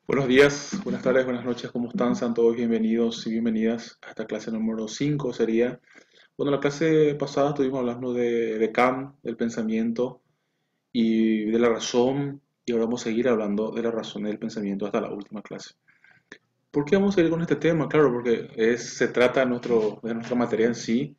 Buenos días, buenas tardes, buenas noches, ¿cómo están? Sean todos bienvenidos y bienvenidas a esta clase número 5 sería. Bueno, la clase pasada estuvimos hablando de Kant, del pensamiento y de la razón, y ahora vamos a seguir hablando de la razón y del pensamiento hasta la última clase. ¿Por qué vamos a seguir con este tema? Claro, porque se trata de nuestra materia en sí,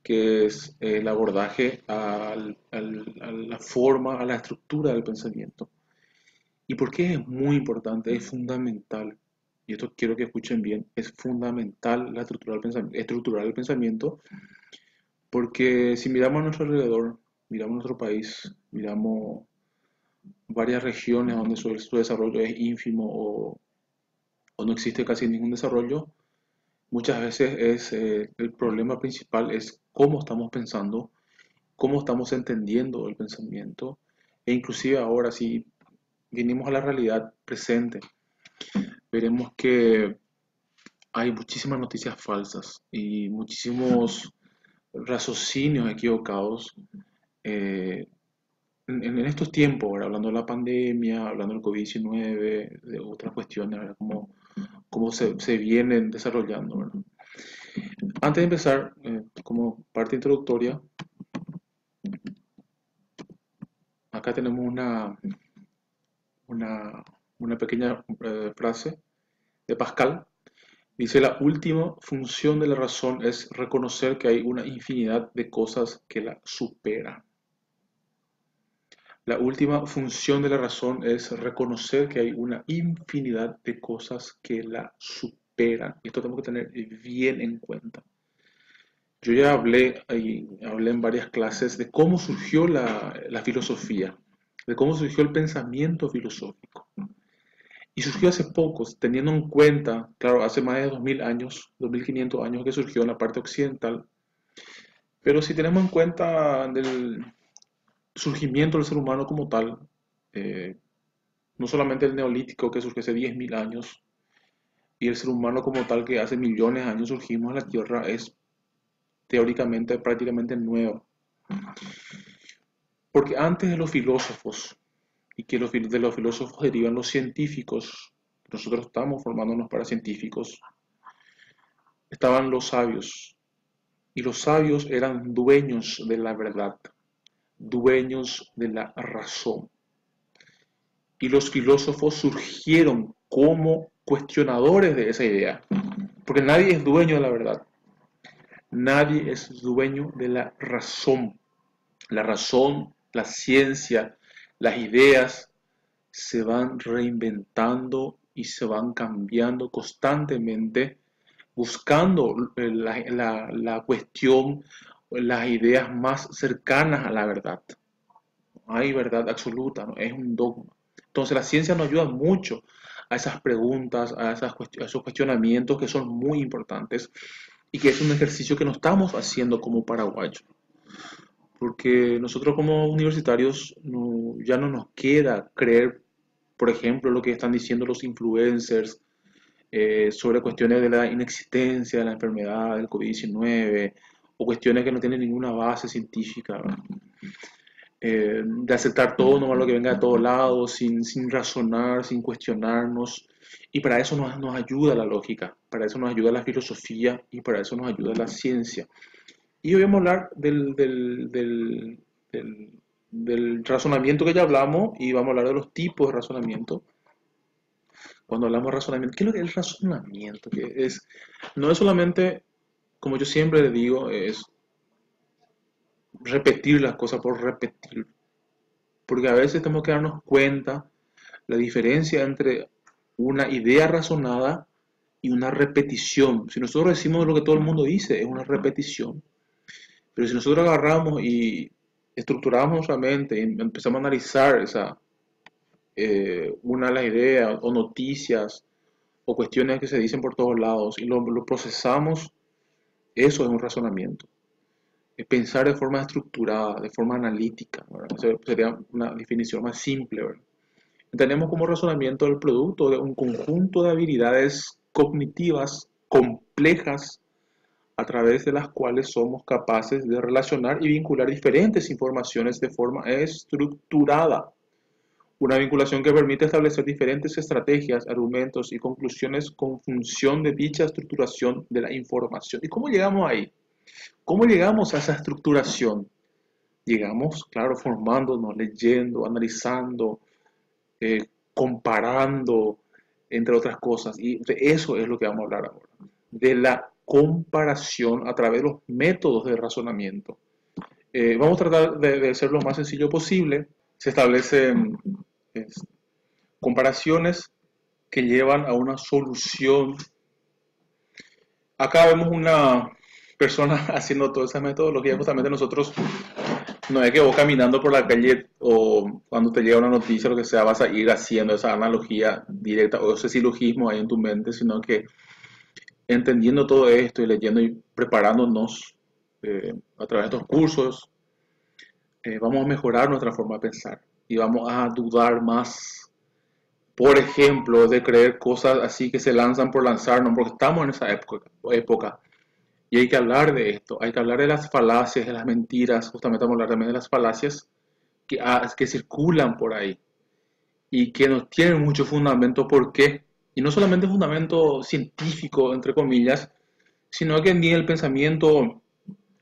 que es el abordaje a la forma, a la estructura del pensamiento. ¿Y por qué es muy importante? Es fundamental. Y esto quiero que escuchen bien. Es fundamental la estructurar el pensamiento porque si miramos a nuestro alrededor, miramos nuestro país, miramos varias regiones donde su desarrollo es ínfimo o no existe casi ningún desarrollo, muchas veces el problema principal es cómo estamos pensando, cómo estamos entendiendo el pensamiento e inclusive ahora si venimos a la realidad presente, veremos que hay muchísimas noticias falsas y muchísimos raciocinios equivocados eh, en estos tiempos, ¿verdad? Hablando de la pandemia, hablando del COVID-19, de otras cuestiones, ¿verdad? Cómo se vienen desarrollando, ¿verdad? Antes de empezar, como parte introductoria, acá tenemos una, una pequeña frase de Pascal. Dice, la última función de la razón es reconocer que hay una infinidad de cosas que la superan. La última función de la razón es reconocer que hay una infinidad de cosas que la superan. Esto tenemos que tener bien en cuenta. Yo ya hablé en varias clases de cómo surgió la filosofía, de cómo surgió el pensamiento filosófico. Y surgió hace poco, teniendo en cuenta, claro, hace más de 2000 años, 2500 años que surgió en la parte occidental, pero si tenemos en cuenta del surgimiento del ser humano como tal, eh, no solamente el neolítico que surgió hace 10.000 años, y el ser humano como tal que hace millones de años surgimos en la Tierra es teóricamente prácticamente nuevo. Porque antes de los filósofos, y que de los filósofos derivan los científicos, nosotros estamos formándonos para científicos, estaban los sabios, y los sabios eran dueños de la verdad, dueños de la razón. Y los filósofos surgieron como cuestionadores de esa idea, porque nadie es dueño de la verdad, nadie es dueño de la razón. La razón, la ciencia, las ideas se van reinventando y se van cambiando constantemente, buscando la cuestión, las ideas más cercanas a la verdad. No hay verdad absoluta, no es un dogma. Entonces la ciencia nos ayuda mucho a esas preguntas, a esos cuestionamientos que son muy importantes y que es un ejercicio que no estamos haciendo como paraguayos. Porque nosotros como universitarios ya no nos queda creer, por ejemplo, lo que están diciendo los influencers sobre cuestiones de la inexistencia de la enfermedad del COVID-19 o cuestiones que no tienen ninguna base científica, de aceptar todo, nomás lo que venga de todos lados, sin razonar, sin cuestionarnos. Y para eso nos ayuda la lógica, para eso nos ayuda la filosofía y para eso nos ayuda la ciencia. Y hoy vamos a hablar del razonamiento que ya hablamos y vamos a hablar de los tipos de razonamiento. Cuando hablamos de razonamiento, ¿qué es lo que es el razonamiento? No es solamente, como yo siempre le digo, es repetir las cosas por repetir. Porque a veces tenemos que darnos cuenta la diferencia entre una idea razonada y una repetición. Si nosotros decimos lo que todo el mundo dice, es una repetición. Pero si nosotros agarramos y estructuramos nuestra mente y empezamos a analizar una de las ideas o noticias o cuestiones que se dicen por todos lados y lo procesamos, eso es un razonamiento. Es pensar de forma estructurada, de forma analítica, ¿verdad? Esa sería una definición más simple, ¿verdad? Tenemos como razonamiento el producto de un conjunto de habilidades cognitivas complejas a través de las cuales somos capaces de relacionar y vincular diferentes informaciones de forma estructurada, Una vinculación que permite establecer diferentes estrategias, argumentos y conclusiones con función de dicha estructuración de la información. ¿Y cómo llegamos ahí? ¿Cómo llegamos a esa estructuración? Llegamos, claro, formándonos, leyendo, analizando, comparando, entre otras cosas. Y de eso es lo que vamos a hablar ahora. De la comparación a través de los métodos de razonamiento. Vamos a tratar de ser lo más sencillo posible. Se establecen comparaciones que llevan a una solución. Acá vemos una persona haciendo toda esa metodología. Justamente nosotros, no es que vos caminando por la calle o cuando te llega una noticia o lo que sea, vas a ir haciendo esa analogía directa o ese silogismo ahí en tu mente, sino que entendiendo todo esto y leyendo y preparándonos a través de estos cursos, vamos a mejorar nuestra forma de pensar y vamos a dudar más, por ejemplo, de creer cosas así que se lanzan por lanzarnos, porque estamos en esa época y hay que hablar de esto, hay que hablar de las falacias, de las mentiras, justamente vamos a hablar también de las falacias que circulan por ahí y que no tienen mucho fundamento. ¿Por qué? Y no solamente fundamento científico, entre comillas, sino que ni el pensamiento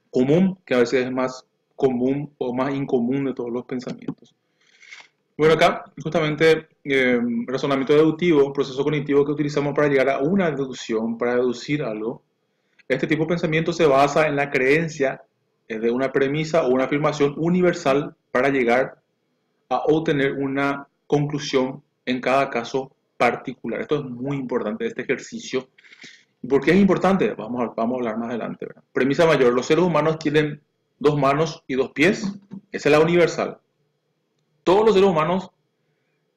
común, que a veces es más común o más incomún de todos los pensamientos. Bueno, acá justamente razonamiento deductivo, proceso cognitivo que utilizamos para llegar a una deducción, para deducir algo. Este tipo de pensamiento se basa en la creencia de una premisa o una afirmación universal para llegar a obtener una conclusión en cada caso particular. Esto es muy importante, este ejercicio. ¿Por qué es importante? Vamos a hablar más adelante, ¿verdad? Premisa mayor, los seres humanos tienen 2 manos y 2 pies. Esa es la universal. Todos los seres humanos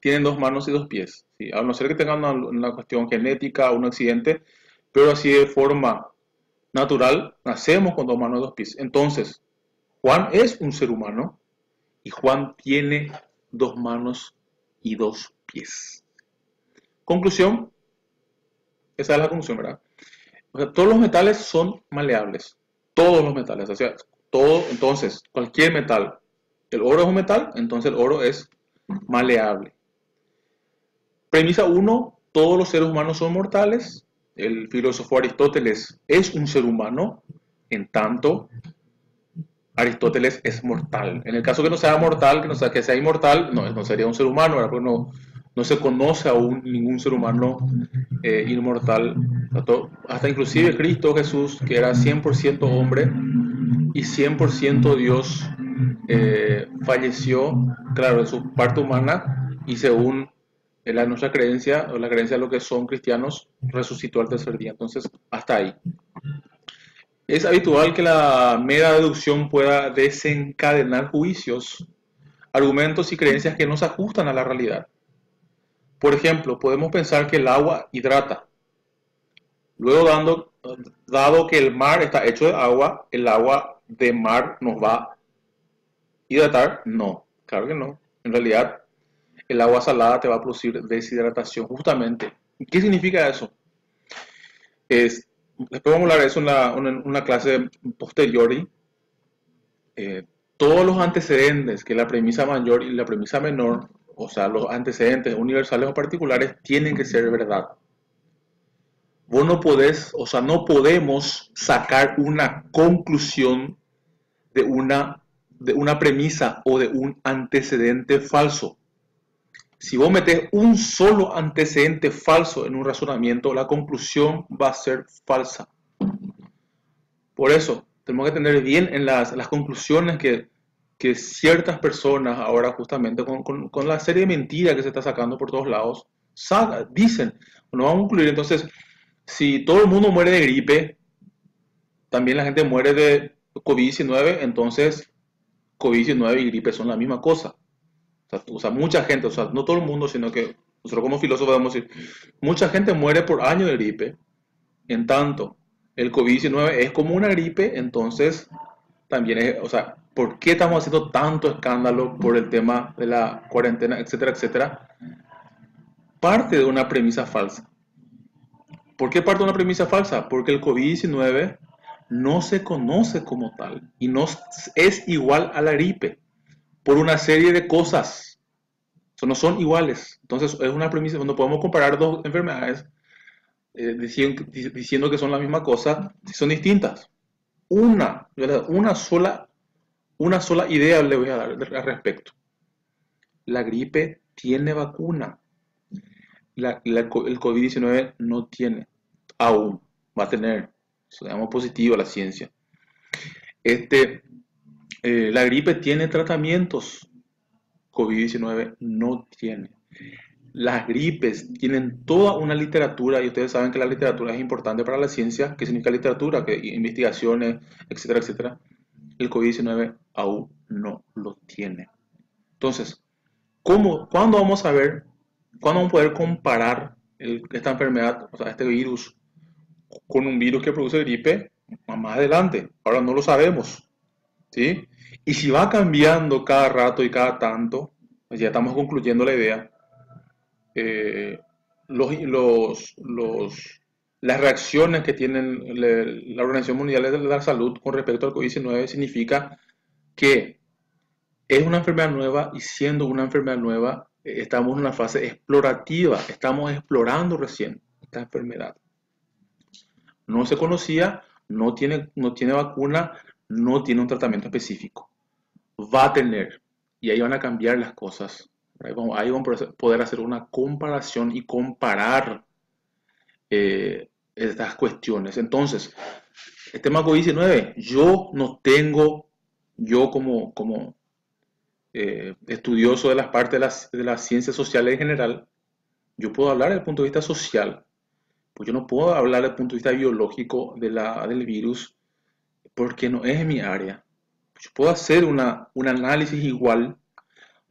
tienen 2 manos y 2 pies. ¿Sí? A no ser que tengan una cuestión genética o un accidente, pero así de forma natural, nacemos con 2 manos y 2 pies. Entonces, Juan es un ser humano y Juan tiene 2 manos y 2 pies. Conclusión, esa es la conclusión, ¿verdad? O sea, todos los metales son maleables. Todos los metales, o sea, todo, entonces, cualquier metal. El oro es un metal, entonces el oro es maleable. Premisa 1, todos los seres humanos son mortales. El filósofo Aristóteles es un ser humano, en tanto Aristóteles es mortal. En el caso que no sea mortal, que sea inmortal, no sería un ser humano, ¿verdad? Porque no se conoce aún ningún ser humano inmortal. Hasta inclusive Cristo Jesús, que era 100% hombre y 100% Dios, falleció, claro, en su parte humana y según nuestra creencia, o la creencia de lo que son cristianos, resucitó al tercer día. Entonces, hasta ahí. Es habitual que la mera deducción pueda desencadenar juicios, argumentos y creencias que no se ajustan a la realidad. Por ejemplo, podemos pensar que el agua hidrata. Luego, dado que el mar está hecho de agua, ¿el agua de mar nos va a hidratar? No, claro que no. En realidad, el agua salada te va a producir deshidratación, justamente. ¿Qué significa eso? Después vamos a hablar de eso en una clase posteriori. Todos los antecedentes, que la premisa mayor y la premisa menor, o sea, los antecedentes universales o particulares, tienen que ser verdad. Vos no podés, o sea, no podemos sacar una conclusión de una premisa o de un antecedente falso. Si vos metés un solo antecedente falso en un razonamiento, la conclusión va a ser falsa. Por eso, tenemos que tener bien en las conclusiones que ciertas personas ahora justamente con la serie de mentiras que se está sacando por todos lados, dicen, bueno, vamos a concluir entonces, si todo el mundo muere de gripe, también la gente muere de COVID-19, entonces COVID-19 y gripe son la misma cosa. O sea, mucha gente, o sea, no todo el mundo, sino que nosotros como filósofos podemos decir, mucha gente muere por año de gripe, en tanto el COVID-19 es como una gripe, entonces también es, o sea, ¿por qué estamos haciendo tanto escándalo por el tema de la cuarentena, etcétera, etcétera? Parte de una premisa falsa. ¿Por qué parte de una premisa falsa? Porque el COVID-19 no se conoce como tal y no es igual a la gripe por una serie de cosas. No son iguales. Entonces es una premisa, no podemos comparar dos enfermedades diciendo que son la misma cosa si son distintas. Una una sola idea le voy a dar al respecto. La gripe tiene vacuna. El COVID-19 no tiene. Aún. Va a tener. Seamos positivos a la ciencia. Este, la gripe tiene tratamientos. COVID-19 no tiene. Las gripes tienen toda una literatura, y ustedes saben que la literatura es importante para la ciencia. ¿Qué significa literatura? Que investigaciones, etcétera, etcétera. El COVID-19 aún no lo tiene. Entonces, ¿cuándo vamos a ver, cuándo vamos a poder comparar esta enfermedad, o sea, este virus, con un virus que produce gripe más adelante? Ahora no lo sabemos, ¿sí? Y si va cambiando cada rato y cada tanto, pues ya estamos concluyendo la idea, eh, los, las reacciones que tienen la Organización Mundial de la Salud con respecto al COVID-19 significa que es una enfermedad nueva y siendo una enfermedad nueva, estamos en una fase explorativa, estamos explorando recién esta enfermedad. No se conocía, no tiene vacuna, no tiene un tratamiento específico. Va a tener, y ahí van a cambiar las cosas. Ahí vamos a poder hacer una comparación y comparar estas cuestiones. Entonces, el tema COVID-19, yo no tengo, yo como estudioso de las partes de las ciencias sociales en general, yo puedo hablar desde el punto de vista social, pues yo no puedo hablar desde el punto de vista biológico del virus porque no es mi área. Yo puedo hacer un análisis igual,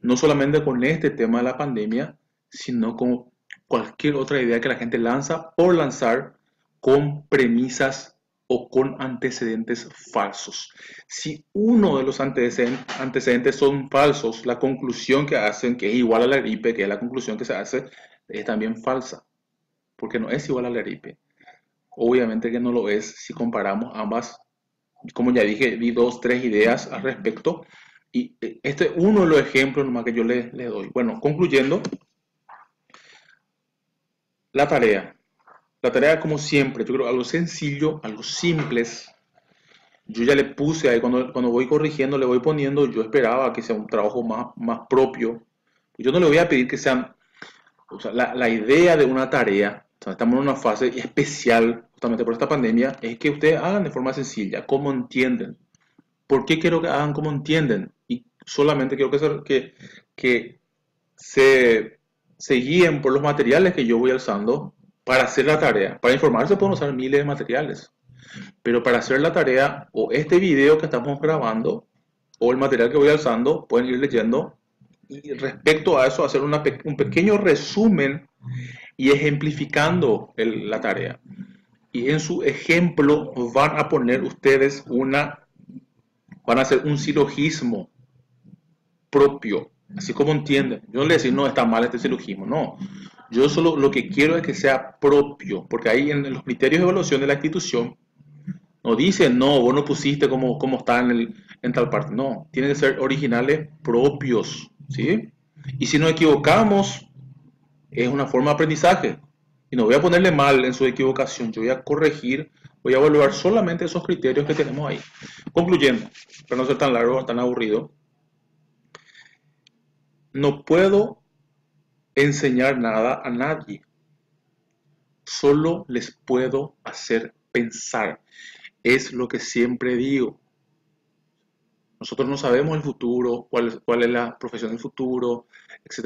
no solamente con este tema de la pandemia, sino con cualquier otra idea que la gente lanza por lanzar con premisas o con antecedentes falsos. Si uno de los antecedentes son falsos, la conclusión que hacen, que es igual a la gripe, que es la conclusión que se hace, es también falsa, porque no es igual a la gripe. Obviamente que no lo es si comparamos ambas. Como ya dije, di dos, tres ideas al respecto. Y este es uno de los ejemplos nomás que yo le doy. Bueno, concluyendo, la tarea. La tarea, como siempre, yo creo algo sencillo, algo simples. Yo ya le puse ahí, cuando voy corrigiendo, le voy poniendo, yo esperaba que sea un trabajo más propio. Yo no le voy a pedir que sean, o sea, la idea de una tarea, o sea, estamos en una fase especial, justamente por esta pandemia, es que ustedes hagan de forma sencilla, como entienden. ¿Por qué quiero que hagan como entienden? Y solamente quiero que se guíen por los materiales que yo voy alzando para hacer la tarea. Para informarse pueden usar miles de materiales, pero para hacer la tarea o este video que estamos grabando o el material que voy alzando, pueden ir leyendo y respecto a eso hacer un pequeño resumen y ejemplificando la tarea. Y en su ejemplo van a poner ustedes van a hacer un silogismo propio, así como entienden. Yo no le decir, no, está mal este silogismo, no. Yo solo lo que quiero es que sea propio, porque ahí en los criterios de evaluación de la institución no dice, no, vos no pusiste como está en tal parte, no. Tienen que ser originales propios, ¿sí? Y si nos equivocamos, es una forma de aprendizaje. Y no voy a ponerle mal en su equivocación, yo voy a corregir, voy a evaluar solamente esos criterios que tenemos ahí. Concluyendo, para no ser tan largo, tan aburrido, no puedo enseñar nada a nadie, solo les puedo hacer pensar. Es lo que siempre digo. Nosotros no sabemos el futuro, cuál es la profesión del futuro, etc.